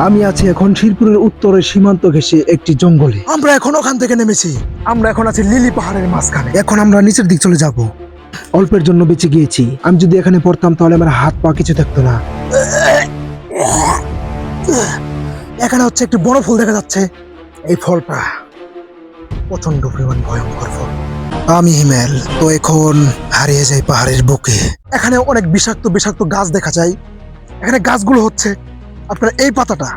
আমি আছি এখন শিরপুরের উত্তরের সীমান্ত ঘেঁষে একটি জঙ্গলে। আমরা এখন ওখান থেকে নেমেছি। আমরা এখন আছি লিলি পাহাড়ের মাঝখানে। এখন আমরা নিচের দিক চলে যাব। অল্পের জন্য বেঁচে গিয়েছি। আমি যদি এখানে পড়তাম তাহলে আমার হাত পা কিছু থাকতো না। এখানে হচ্ছে একটি বড় ফুল দেখা যাচ্ছে। এই ফলটা প্রচন্ড পরিমাণ ভয়ঙ্কর ফল। আমি হিমেল তো এখন হারিয়ে যাই পাহাড়ের বুকে। এখানে অনেক বিষাক্ত বিষাক্ত গাছ দেখা যায়। এখানে গাছগুলো হচ্ছে আপনার এই পাতাটা,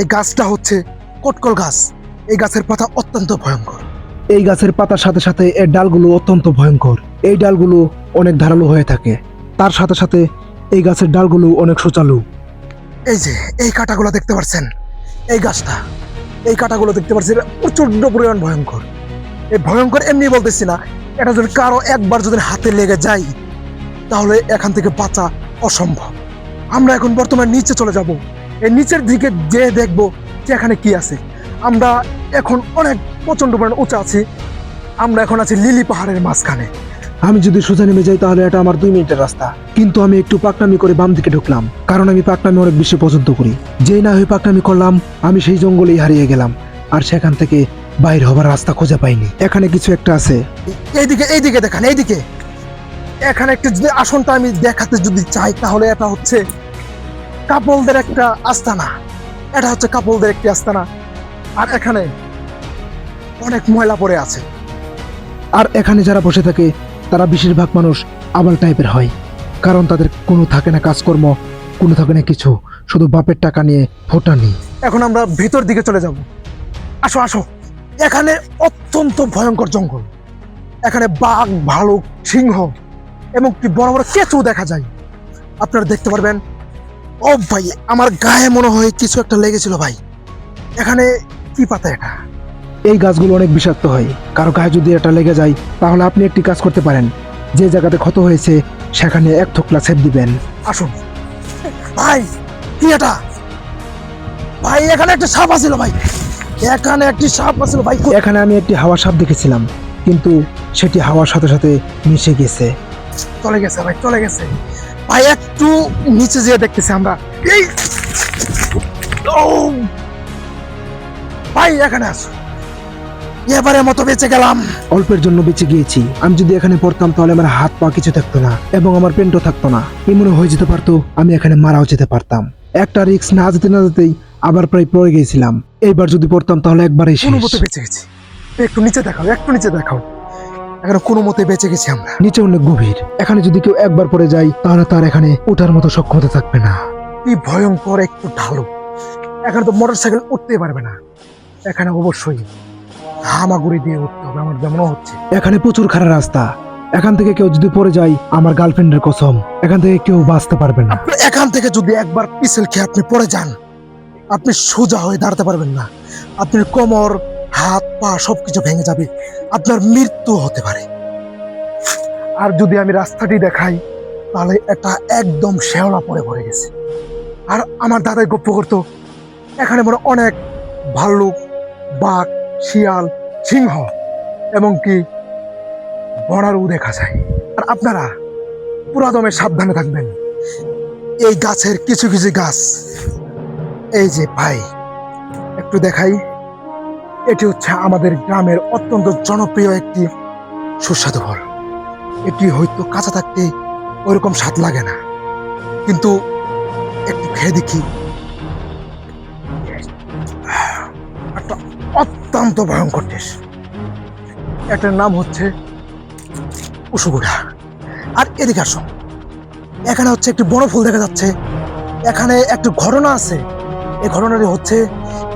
এই গাছটা হচ্ছে কটকল গাছ। এই গাছের পাতা অত্যন্ত ভয়ঙ্কর। এই গাছের পাতার সাথে সাথে এর ডালগুলো অত্যন্ত ভয়ঙ্কর। এই ডালগুলো অনেক ধারালো হয়ে থাকে। তার সাথে সাথে এই গাছের ডালগুলো অনেক সুচালু। এই যে এই কাঁটাগুলো দেখতে পাচ্ছেন, এই গাছটা, এই কাঁটাগুলো দেখতে পাচ্ছেন, প্রচন্ড পরিমাণ ভয়ঙ্কর। এই ভয়ঙ্কর এমনি বলতেছি না, এটা যদি কারো একবার যদি হাতে লেগে যায় তাহলে এখান থেকে বাঁচা অসম্ভব। আমরা এখন বর্তমানে নিচে চলে যাব। এই নিচের দিকে যে দেখবো যে এখানে কি আছে। আমরা এখন অনেক প্রচন্ড পরিমাণ উঁচা আছি। আমরা এখন আছি লিলি পাহাড়ের মাঝখানে। আমি যদি সোজা নেমে যাই তাহলে এটা আমার 2 মিনিটের রাস্তা, কিন্তু আমি একটু পাকনামি করে বাম দিকে ঢুকলাম, কারণ আমি পাকনামি অনেক বেশি পছন্দ করি। যেই না হয়ে পাকনামি করলাম, আমি সেই জঙ্গলেই হারিয়ে গেলাম, আর সেখান থেকে বাইরে হবার রাস্তা খুঁজে পাইনি। এখানে কিছু একটা আছে। এইদিকে দেখান, এইদিকে। এখানে একটা যদি আসনটা আমি দেখাতে যদি চাই তাহলে এটা হচ্ছে কাপলদের একটা আস্তানা। এটা হচ্ছে কাপলদের একটি আস্তানা। আর এখানে অনেক ময়লা পড়ে আছে। আর এখানে যারা বসে থাকে তারা বেশিরভাগ মানুষ আবাল টাইপের হয়, কারণ তাদের কোনো থাকে না কাজকর্ম, কোনো থাকে না কিছু, শুধু বাপের টাকা নিয়ে ফোটানি। এখন আমরা ভিতর দিকে চলে যাব। আসো আসো। এখানে অত্যন্ত ভয়ঙ্কর জঙ্গল। এখানে বাঘ, ভালুক, সিংহ এবং কি বড় বড় কেঁচু দেখা যায়। আপনারা দেখতে পারবেন। ও ভাই, আমার গায়ে মনে হয় কিছু একটা লেগেছিল ভাই। এখানে কি পাতা এটা? এই গাছগুলো অনেক বিষাক্ত হয়। কারো গায়ে যদি এটা লেগে যায় তাহলে আপনি একটি কাজ করতে পারেন, যে জায়গাতে ক্ষত হয়েছে সেখানে 1 থোকলা ছেপ দিবেন। আসুন ভাই। কি এটা ভাই? এখানে একটা সাপ আছিল ভাই। এখানে একটি সাপ আছিল ভাই। এখানে আমি একটি হাওয়া সাপ দেখেছিলাম, কিন্তু সেটি হাওয়ার সাথে সাথে মিশে গেছে। চলে গেছে ভাই, চলে গেছে ভাই। একটু নিচে যেয়ে দেখতেছি আমরা। এই ভাই এখানে আসো। এবারে মতো বেঁচে গেলাম। অল্পের জন্য বেঁচে গিয়েছি। আমি যদি এখানে পড়তাম তাহলে আমার হাত পা কিছু থাকতো না, এবং আমার পেন্টও থাকতো না। এমন হয়ে যেতে পারতো আমি এখানে মারাও যেতে পারতাম। একটা রিস্ক না যেতে না যেতেই আবার প্রায় পড়ে গেছিলাম। এইবার যদি পড়তাম তাহলে একবারেই শেষ। কোনো মতে বেঁচে গেছি। একটু নিচে দেখাও, একটু নিচে দেখাও। এখানে কোনো মতে বেঁচে গেছি আমরা। নিচে অনেক গভীর। এখানে যদি কেউ একবার পড়ে যায় তাহলে তার এখানে ওঠার মতো সক্ষমতা থাকবে না। কি ভয়ঙ্কর একটু ঢালু। এখানে তো মোটরসাইকেল উঠতে পারবে না। এখানে অবশ্যই হামাগুড়ি দিয়ে উঠতে হবে আমার যেমন হচ্ছে। এখানে প্রচুর খারাপ রাস্তা। এখান থেকে কেউ যদি পড়ে যায়, আমার গার্লফ্রেন্ডের কসম, এখান থেকে কেউ বাঁচতে পারবে না। এখান থেকে যদি একবার পিছল খেয়ে আপনি পড়ে যান, আপনি সোজা হয়ে দাঁড়াতে পারবেন না। আপনার কোমর, হাত পা সবকিছু ভেঙে যাবে। আপনার মৃত্যু হতে পারে। আর যদি আমি রাস্তাটি দেখাই তাহলে এটা একদম শেওলা পড়ে পড়ে গেছে। আর আমার দাদাই গপ্প করতো এখানে মনে অনেক ভাল্লুক, বাঘ, শিয়াল, সিংহ এবং কি বড়ারও দেখা যায়। আর আপনারা পুরা দমে সাবধানে থাকবেন। এই গাছের কিছু কিছু গাছ, এই যে ভাই একটু দেখাই, এটি হচ্ছে আমাদের গ্রামের অত্যন্ত জনপ্রিয় একটি সুস্বাদু ফল। এটি হয়তো কাঁচা থাকতে ওইরকম স্বাদ লাগে না, কিন্তু একটু খেয়ে দেখি। একটা অত্যন্ত ভয়ঙ্কর টেস্ট। এটার নাম হচ্ছে উসুগুড়া। আর এদিকে আসো। এখানে হচ্ছে একটি বড় ফুল দেখা যাচ্ছে। এখানে একটু ঘটনা আছে। এই ঘটনাটি হচ্ছে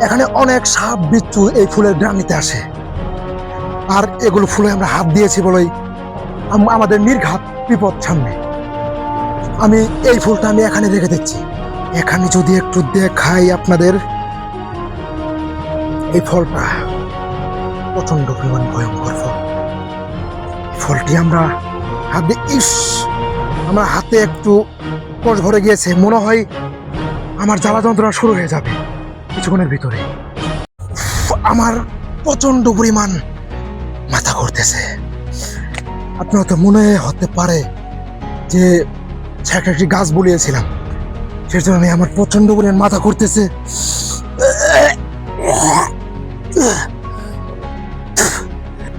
এখানে অনেক সাপ বিচ্ছু এই ফুলের গ্রাম নিতে আসে। আর এগুলো ফুলে আমরা হাত দিয়েছি বলেই আমাদের নির্ঘাত বিপদ সামনে। আমি এই ফুলটা আমি এখানে রেখে দিচ্ছি। এখানে যদি একটু দেখাই আপনাদের, এই ফলটা প্রচন্ড পরিমাণ ভয়ঙ্কর ফল। ফলটি আমরা হাতে, আমার হাতে একটু কষ ভরে গিয়েছে। মনে হয় আমার জ্বালা যন্ত্রণা শুরু হয়ে যাবে কিছুক্ষণের ভিতরে। আমার প্রচন্ড পরিমাণ মাথা ঘুরতেছে। আপনার তো মনে হতে পারে যে একটি গাছ বলিয়েছিলাম, কিসের জন্য আমার প্রচন্ড পরিমাণ মাথা ঘুরতেছে।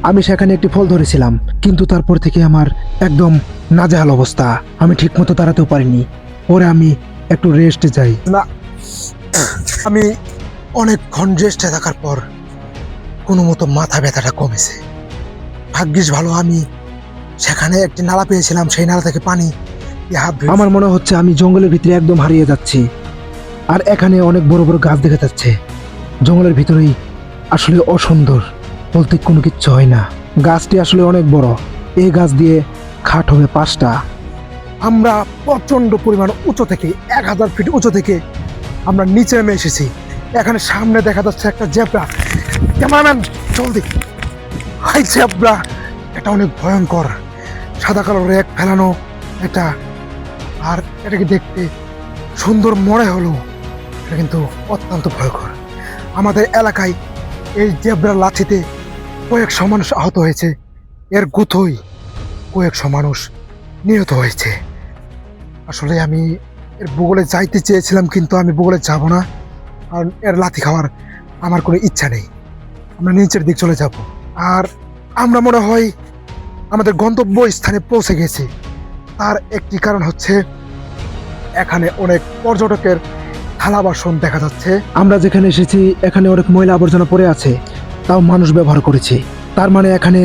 আমি সেখানে একটি ফল ধরেছিলাম, কিন্তু তারপর থেকে আমার একদম নাজেহাল অবস্থা। আমি ঠিক মতো দাঁড়াতেও পারিনি। পরে আমি একটু রেস্টে যাই। না, আমি অনেকক্ষণ রেস্টে থাকার পর কোনো মতো মাথা ব্যথাটা কমেছে। ভাগ্যিস ভালো আমি সেখানে একটি নালা পেয়েছিলাম, সেই নালা থেকে পানি দিয়ে হাত ধুয়ে। আমার মনে হচ্ছে আমি জঙ্গলের ভিতরে একদম হারিয়ে যাচ্ছি। আর এখানে অনেক বড় বড় গাছ দেখা যাচ্ছে। জঙ্গলের ভিতরেই আসলে অসুন্দর বলতে কোনো কিচ্ছু হয় না। গাছটি আসলে অনেক বড়। এই গাছ দিয়ে খাট হবে 5টা। আমরা প্রচন্ড পরিমাণ উঁচু থেকে 1000 ফিট উঁচু থেকে আমরা নিচে নেমে এসেছি। এখানে সামনে দেখা যাচ্ছে একটা জেব্রা। ক্যামেরাম্যান জলদি। হাই জেব্রা, এটা অনেক ভয়ঙ্কর। সাদা কালো রেক ফেলানো এটা, আর এটাকে দেখতে সুন্দর মনে হলো, এটা কিন্তু অত্যন্ত ভয়ঙ্কর। আমাদের এলাকায় এই জেব্রার লাঠিতে কয়েকশো মানুষ আহত হয়েছে, এর গুথোই কয়েকশো মানুষ নিহত হয়েছে। আসলে আমি এর ভূগোলে যাইতে চেয়েছিলাম, কিন্তু আমি ভূগোলে যাব না, কারণ এর লাথি খাওয়ার আমার কোনো ইচ্ছা নেই। আমরা নিচের দিক চলে যাব। আর আমরা মনে হয় আমাদের গন্তব্য স্থানে পৌঁছে গেছি। তার একটি কারণ হচ্ছে এখানে অনেক পর্যটকের থালা বাসন দেখা যাচ্ছে। আমরা যেখানে এসেছি এখানে অনেক ময়লা আবর্জনা পড়ে আছে, তাও মানুষ ব্যবহার করেছে। তার মানে এখানে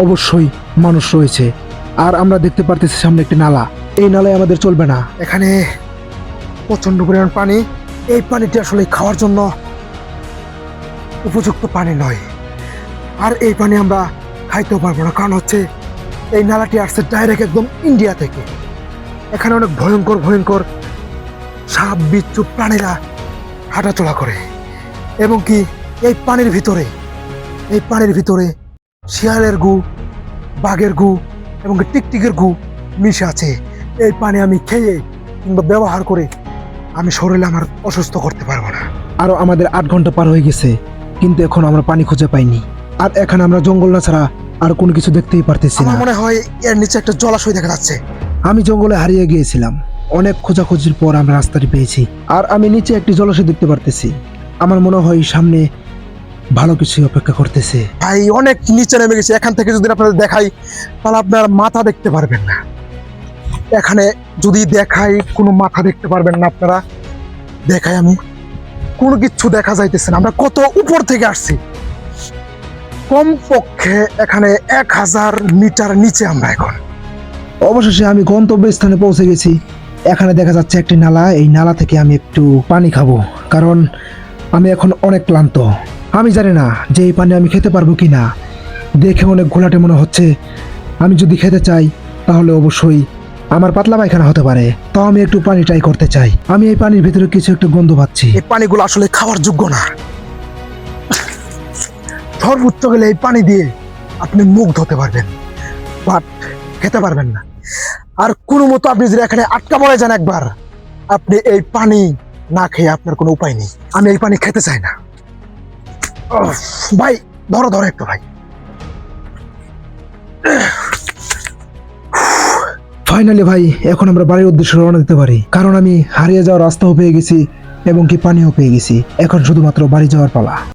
অবশ্যই মানুষ রয়েছে। আর আমরা দেখতে পারতেছি সামনে একটি নালা। এই নালায় আমাদের চলবে না। এখানে প্রচন্ড পরিমাণ পানি। এই পানিটি আসলে খাওয়ার জন্য উপযুক্ত পানি নয়। আর এই পানি আমরা খাইতেও পারবো না, কারণ হচ্ছে এই নালাটি আসছে ডাইরেক্ট একদম ইন্ডিয়া থেকে। এখানে অনেক ভয়ঙ্কর ভয়ঙ্কর সাপ বিচ্ছু প্রাণীরা হাঁটাচলা করে, এবং কি এই পানির ভিতরে শিয়ালের গু, বাঘের গু এবং টিকটিকের গু মিশে আছে। এই পানি আমি খেয়ে কিংবা ব্যবহার করে আমি শরীরে আমার অসুস্থ করতে পারবো না। আরো আমাদের 8 ঘন্টা পার হয়ে গেছে, কিন্তু এখন আমরা পানি খুঁজে পাইনি। আর এখানে আমরা জঙ্গল না ছাড়া আর কোনো কিছু দেখতেই পারতেছি না। মনে হয় এর নিচে একটা জলাশয় দেখা যাচ্ছে। আমি জঙ্গলে হারিয়ে গিয়েছিলাম, অনেক খোঁজাখুঁজির পর আমরা রাস্তাটি পেয়েছি। আর আমি নিচে একটি জলাশয় দেখতে পারতেছি। আমার মনে হয় সামনে ভালো কিছু অপেক্ষা করতেছে। ভাই অনেক নিচে নেমে গেছে। এখান থেকে যদি আপনাদের দেখাই তাহলে আপনার মাথা দেখতে পারবেন না। এখানে যদি দেখাই কোনো মাথা দেখতে পারবেন না আপনারা। দেখাই আমি, কোনো কিছু দেখা যাইতেছে না। আমরা কত উপর থেকে আসছি, কমপক্ষে এখানে 1000 মিটার নিচে আমরা এখন। অবশেষে আমি গন্তব্য স্থানে পৌঁছে গেছি। এখানে দেখা যাচ্ছে একটি নালা। এই নালা থেকে আমি একটু পানি খাবো, কারণ আমি এখন অনেক ক্লান্ত। আমি জানি না যে এই পানি আমি খেতে পারবো কি না। দেখে অনেক ঘোলাটে মনে হচ্ছে। আমি যদি খেতে চাই তাহলে অবশ্যই আমার পাতলা পায়খানা হতে পারে। তাও আমি একটু পানি ট্রাই করতে চাই। আমি এই পানির ভিতরে কিছু একটা গন্ধ পাচ্ছি। এই পানিগুলো আসলে খাওয়ার যোগ্য না। সর্বোচ্চ গেলে এই পানি দিয়ে আপনি মুখ ধুতে পারবেন, বাট খেতে পারবেন না। আর কোনো মতো আপনি যদি এখানে আটকা পড়ে যান একবার, আপনি এই পানি না খেয়ে আপনার কোনো উপায় নেই। আমি এই পানি খেতে চাই না। ভাই ধরো একটু ভাই। ফাইনালি ভাই, এখন আমরা বাড়ির উদ্দেশ্যে রওনা দিতে পারি, কারণ আমি হারিয়ে যাওয়ার রাস্তাও পেয়ে গেছি এবং কি পানিও পেয়ে গেছি। এখন শুধুমাত্র বাড়ি যাওয়ার পালা।